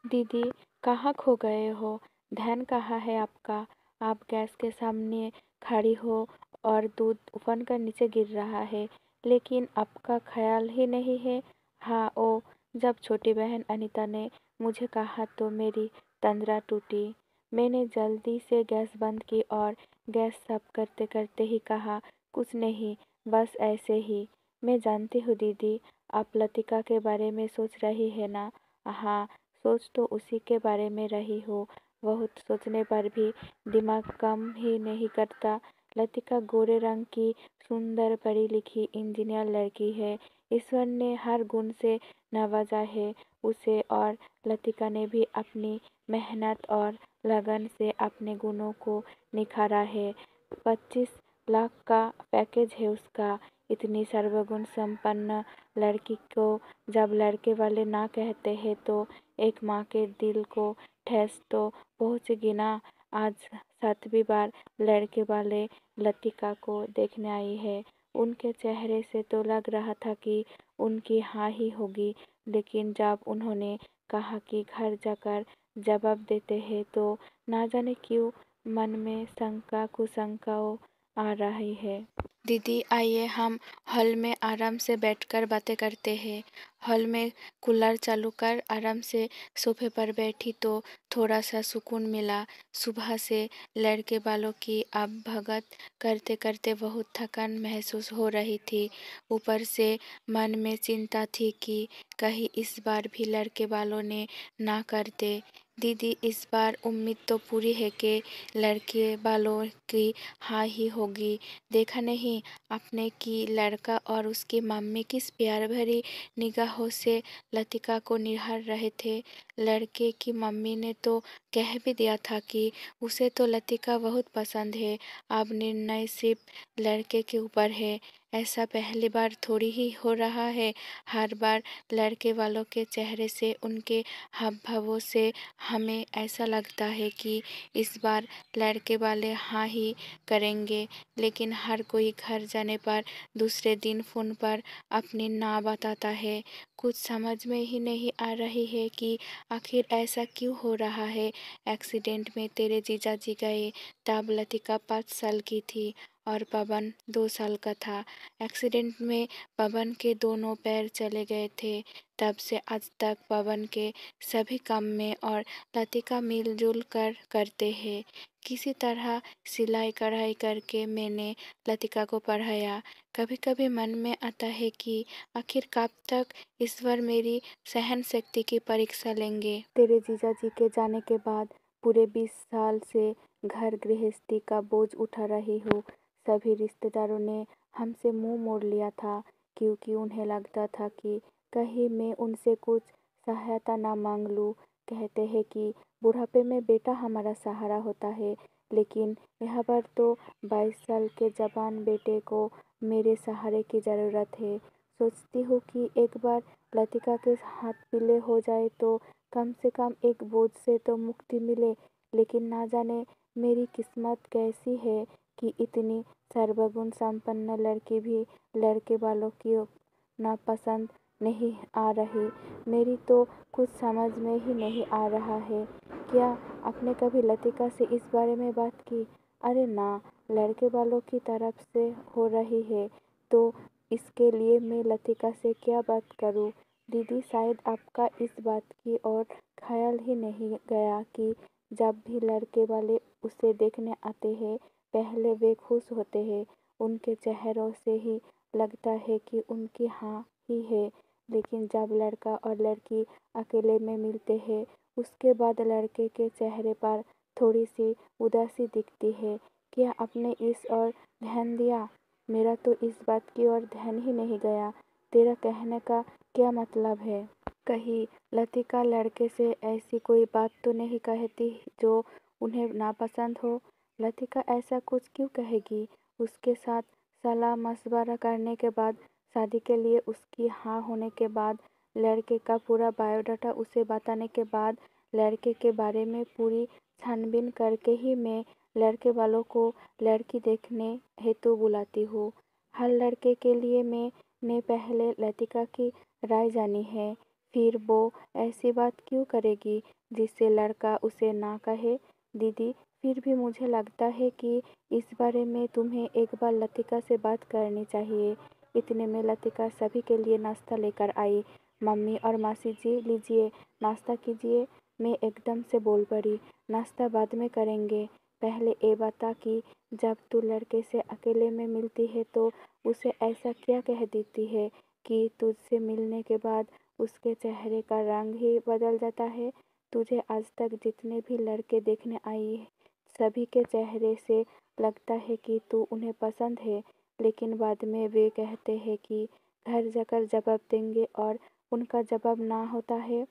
दीदी, कहाँ खो गए हो? ध्यान कहाँ है आपका? आप गैस के सामने खड़ी हो और दूध उफन कर नीचे गिर रहा है, लेकिन आपका ख्याल ही नहीं है। हाँ, ओ जब छोटी बहन अनीता ने मुझे कहा तो मेरी तंद्रा टूटी। मैंने जल्दी से गैस बंद की और गैस साफ करते करते ही कहा, कुछ नहीं, बस ऐसे ही। मैं जानती हूँ दीदी, आप लतिका के बारे में सोच रही है ना? हाँ, सोच तो उसी के बारे में रही हो। बहुत सोचने पर भी दिमाग काम ही नहीं करता। लतिका गोरे रंग की सुंदर पढ़ी लिखी इंजीनियर लड़की है। ईश्वर ने हर गुण से नवाजा है उसे, और लतिका ने भी अपनी मेहनत और लगन से अपने गुणों को निखारा है। 25 लाख का पैकेज है उसका। इतनी सर्वगुण संपन्न लड़की को जब लड़के वाले ना कहते हैं तो एक माँ के दिल को ठेस तो पहुँचेगी ना। आज 7वीं बार लड़के वाले लतिका को देखने आई है। उनके चेहरे से तो लग रहा था कि उनकी हाँ ही होगी, लेकिन जब उन्होंने कहा कि घर जाकर जवाब देते हैं तो ना जाने क्यों मन में शंका कुशंकाओं आ रही है। दीदी, आइए हम हॉल में आराम से बैठकर बातें करते हैं। हॉल में कूलर चालू कर आराम से सोफे पर बैठी तो थोड़ा सा सुकून मिला। सुबह से लड़के वालों की अब भगत करते करते बहुत थकान महसूस हो रही थी। ऊपर से मन में चिंता थी कि कहीं इस बार भी लड़के वालों ने ना कर दे। दीदी, इस बार उम्मीद तो पूरी है कि लड़के वालों की हाँ ही होगी। देखा नहीं आपने कि लड़का और उसकी मम्मी किस प्यार भरी निगाहों से लतिका को निहार रहे थे। लड़के की मम्मी ने तो कह भी दिया था कि उसे तो लतिका बहुत पसंद है। अब निर्णय सिर्फ लड़के के ऊपर है। ऐसा पहली बार थोड़ी ही हो रहा है। हर बार लड़के वालों के चेहरे से, उनके हाव भावों से हमें ऐसा लगता है कि इस बार लड़के वाले हाँ ही करेंगे, लेकिन हर कोई घर जाने पर दूसरे दिन फ़ोन पर अपनी ना बताता है। कुछ समझ में ही नहीं आ रही है कि आखिर ऐसा क्यों हो रहा है। एक्सीडेंट में तेरे जीजा जी गए तब लतिका 5 साल की थी और पवन 2 साल का था। एक्सीडेंट में पवन के दोनों पैर चले गए थे। तब से आज तक पवन के सभी काम में और लतिका मिलजुल कर करते हैं। किसी तरह सिलाई कढ़ाई करके मैंने लतिका को पढ़ाया। कभी कभी मन में आता है कि आखिर कब तक ईश्वर मेरी सहन शक्ति की परीक्षा लेंगे। तेरे जीजा जी के जाने के बाद पूरे 20 साल से घर गृहस्थी का बोझ उठा रही हूँ। सभी रिश्तेदारों ने हमसे मुंह मोड़ लिया था, क्योंकि उन्हें लगता था कि कहीं मैं उनसे कुछ सहायता ना मांग लूँ। कहते हैं कि बुढ़ापे में बेटा हमारा सहारा होता है, लेकिन यहाँ पर तो 22 साल के जवान बेटे को मेरे सहारे की ज़रूरत है। सोचती हूँ कि एक बार लतिका के हाथ पीले हो जाए तो कम से कम एक बोझ से तो मुक्ति मिले। लेकिन ना जाने मेरी किस्मत कैसी है कि इतनी सर्वगुण संपन्न लड़की भी लड़के वालों की नापसंद नहीं आ रही। मेरी तो कुछ समझ में ही नहीं आ रहा है। क्या आपने कभी लतिका से इस बारे में बात की? अरे ना, लड़के वालों की तरफ से हो रही है तो इसके लिए मैं लतिका से क्या बात करूं? दीदी, शायद आपका इस बात की ओर ख्याल ही नहीं गया कि जब भी लड़के वाले उसे देखने आते हैं, पहले वे खुश होते हैं। उनके चेहरों से ही लगता है कि उनकी हाँ ही है। लेकिन जब लड़का और लड़की अकेले में मिलते हैं, उसके बाद लड़के के चेहरे पर थोड़ी सी उदासी दिखती है। क्या आपने इस ओर ध्यान दिया? मेरा तो इस बात की ओर ध्यान ही नहीं गया। तेरा कहने का क्या मतलब है? कहीं लतिका लड़के से ऐसी कोई बात तो नहीं कहती जो उन्हें नापसंद हो? लतिका ऐसा कुछ क्यों कहेगी? उसके साथ सलाह मशवरा करने के बाद, शादी के लिए उसकी हाँ होने के बाद, लड़के का पूरा बायोडाटा उसे बताने के बाद, लड़के के बारे में पूरी छानबीन करके ही मैं लड़के वालों को लड़की देखने हेतु बुलाती हूँ। हर लड़के के लिए मैंने पहले लतिका की राय जानी है, फिर वो ऐसी बात क्यों करेगी जिससे लड़का उसे ना कहे? दीदी, फिर भी मुझे लगता है कि इस बारे में तुम्हें एक बार लतिका से बात करनी चाहिए। इतने में लतिका सभी के लिए नाश्ता लेकर आई। मम्मी और मासी जी, लीजिए नाश्ता कीजिए। मैं एकदम से बोल पड़ी, नाश्ता बाद में करेंगे, पहले ये बता कि जब तू लड़के से अकेले में मिलती है तो उसे ऐसा क्या कह देती है कि तुझसे मिलने के बाद उसके चेहरे का रंग ही बदल जाता है? तुझे आज तक जितने भी लड़के देखने आई है, सभी के चेहरे से लगता है कि तू उन्हें पसंद है, लेकिन बाद में वे कहते हैं कि घर जाकर जवाब देंगे और उनका जवाब ना होता है।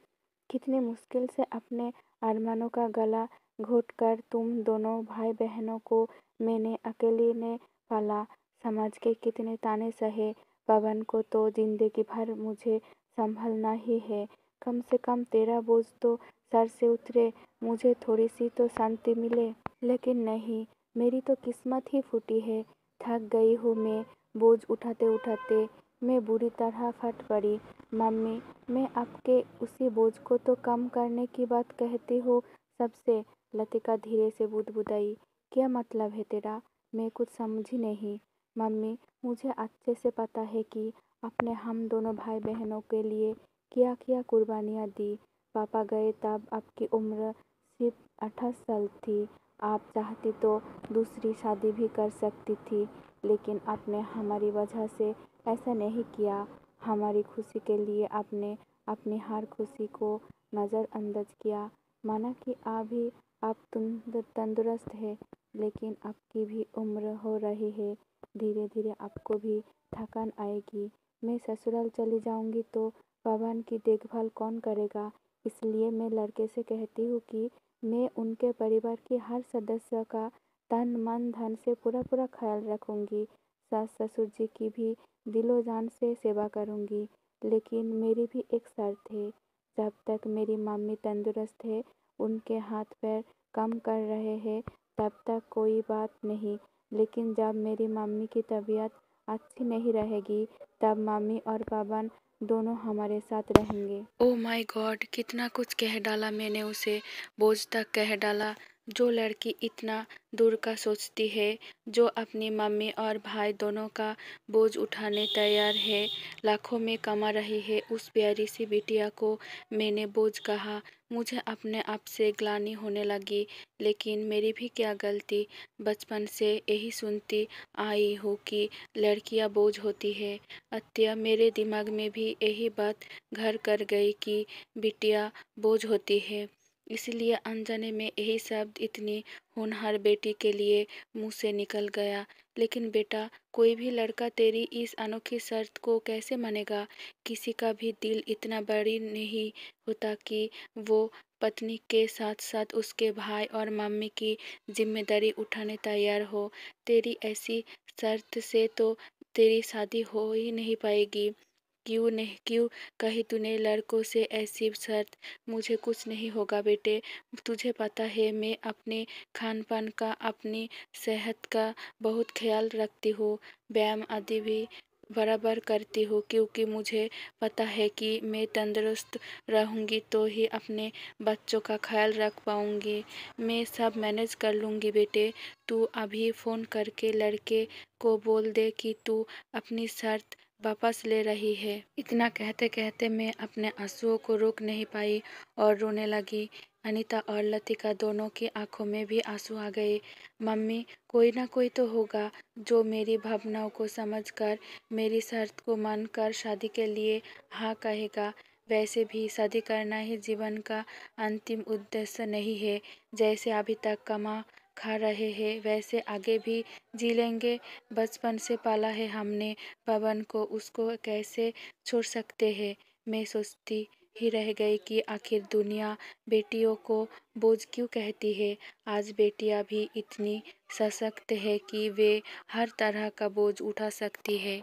कितनी मुश्किल से अपने अरमानों का गला घोटकर तुम दोनों भाई बहनों को मैंने अकेले ने पाला। समाज के कितने ताने सहे। पवन को तो जिंदगी भर मुझे संभलना ही है। कम से कम तेरा बोझ तो सर से उतरे, मुझे थोड़ी सी तो शांति मिले। लेकिन नहीं, मेरी तो किस्मत ही फूटी है। थक गई हूँ मैं बोझ उठाते उठाते। मैं बुरी तरह फट पड़ी। मम्मी, मैं आपके उसी बोझ को तो कम करने की बात कहती हूँ सबसे। लतिका धीरे से बुदबुदाई। क्या मतलब है तेरा? मैं कुछ समझी नहीं। मम्मी, मुझे अच्छे से पता है कि आपने हम दोनों भाई बहनों के लिए क्या क्या कुर्बानियाँ दी। पापा गए तब आपकी उम्र सिर्फ 28 साल थी। आप चाहती तो दूसरी शादी भी कर सकती थी, लेकिन आपने हमारी वजह से ऐसा नहीं किया। हमारी खुशी के लिए आपने अपनी हर खुशी को नज़रअंदाज किया। माना कि अभी आप तंदुरुस्त है, लेकिन आपकी भी उम्र हो रही है। धीरे धीरे आपको भी थकान आएगी। मैं ससुराल चली जाऊंगी तो पवन की देखभाल कौन करेगा? इसलिए मैं लड़के से कहती हूँ कि मैं उनके परिवार के हर सदस्य का तन मन धन से पूरा पूरा ख्याल रखूंगी। सास ससुर जी की भी दिलो जान से सेवा करूंगी। लेकिन मेरी भी एक शर्त है, जब तक मेरी मम्मी तंदुरुस्त है, उनके हाथ पैर काम कर रहे हैं, तब तक कोई बात नहीं। लेकिन जब मेरी मम्मी की तबीयत अच्छी नहीं रहेगी, तब मम्मी और पवन दोनों हमारे साथ रहेंगे। ओह माय गॉड, कितना कुछ कह डाला मैंने उसे। बोझ तक कह डाला। जो लड़की इतना दूर का सोचती है, जो अपनी मम्मी और भाई दोनों का बोझ उठाने तैयार है, लाखों में कमा रही है, उस प्यारी सी बिटिया को मैंने बोझ कहा। मुझे अपने आप से ग्लानि होने लगी। लेकिन मेरी भी क्या गलती? बचपन से यही सुनती आई हूँ कि लड़कियाँ बोझ होती है। अत्या, मेरे दिमाग में भी यही बात घर कर गई कि बिटिया बोझ होती है। इसलिए अनजाने में यही शब्द इतनी होनहार बेटी के लिए मुंह से निकल गया। लेकिन बेटा, कोई भी लड़का तेरी इस अनोखी शर्त को कैसे मानेगा? किसी का भी दिल इतना बड़ी नहीं होता कि वो पत्नी के साथ साथ उसके भाई और मम्मी की जिम्मेदारी उठाने तैयार हो। तेरी ऐसी शर्त से तो तेरी शादी हो ही नहीं पाएगी। क्यों नहीं, क्यों कही तूने लड़कों से ऐसी शर्त? मुझे कुछ नहीं होगा बेटे। तुझे पता है मैं अपने खान पान का, अपनी सेहत का बहुत ख्याल रखती हूँ। व्यायाम आदि भी बराबर करती हूँ, क्योंकि मुझे पता है कि मैं तंदुरुस्त रहूँगी तो ही अपने बच्चों का ख्याल रख पाऊँगी। मैं सब मैनेज कर लूँगी बेटे। तू अभी फ़ोन करके लड़के को बोल दे कि तू अपनी शर्त वापस ले रही है। इतना कहते कहते मैं अपने आंसुओं को रोक नहीं पाई और रोने लगी। अनीता और लतिका दोनों की आंखों में भी आंसू आ गए। मम्मी, कोई ना कोई तो होगा जो मेरी भावनाओं को समझकर मेरी शर्त को मानकर शादी के लिए हाँ कहेगा। वैसे भी शादी करना ही जीवन का अंतिम उद्देश्य नहीं है। जैसे अभी तक कमा खा रहे हैं, वैसे आगे भी जी लेंगे। बचपन से पाला है हमने पवन को, उसको कैसे छोड़ सकते हैं? मैं सोचती ही रह गई कि आखिर दुनिया बेटियों को बोझ क्यों कहती है। आज बेटियां भी इतनी सशक्त है कि वे हर तरह का बोझ उठा सकती है।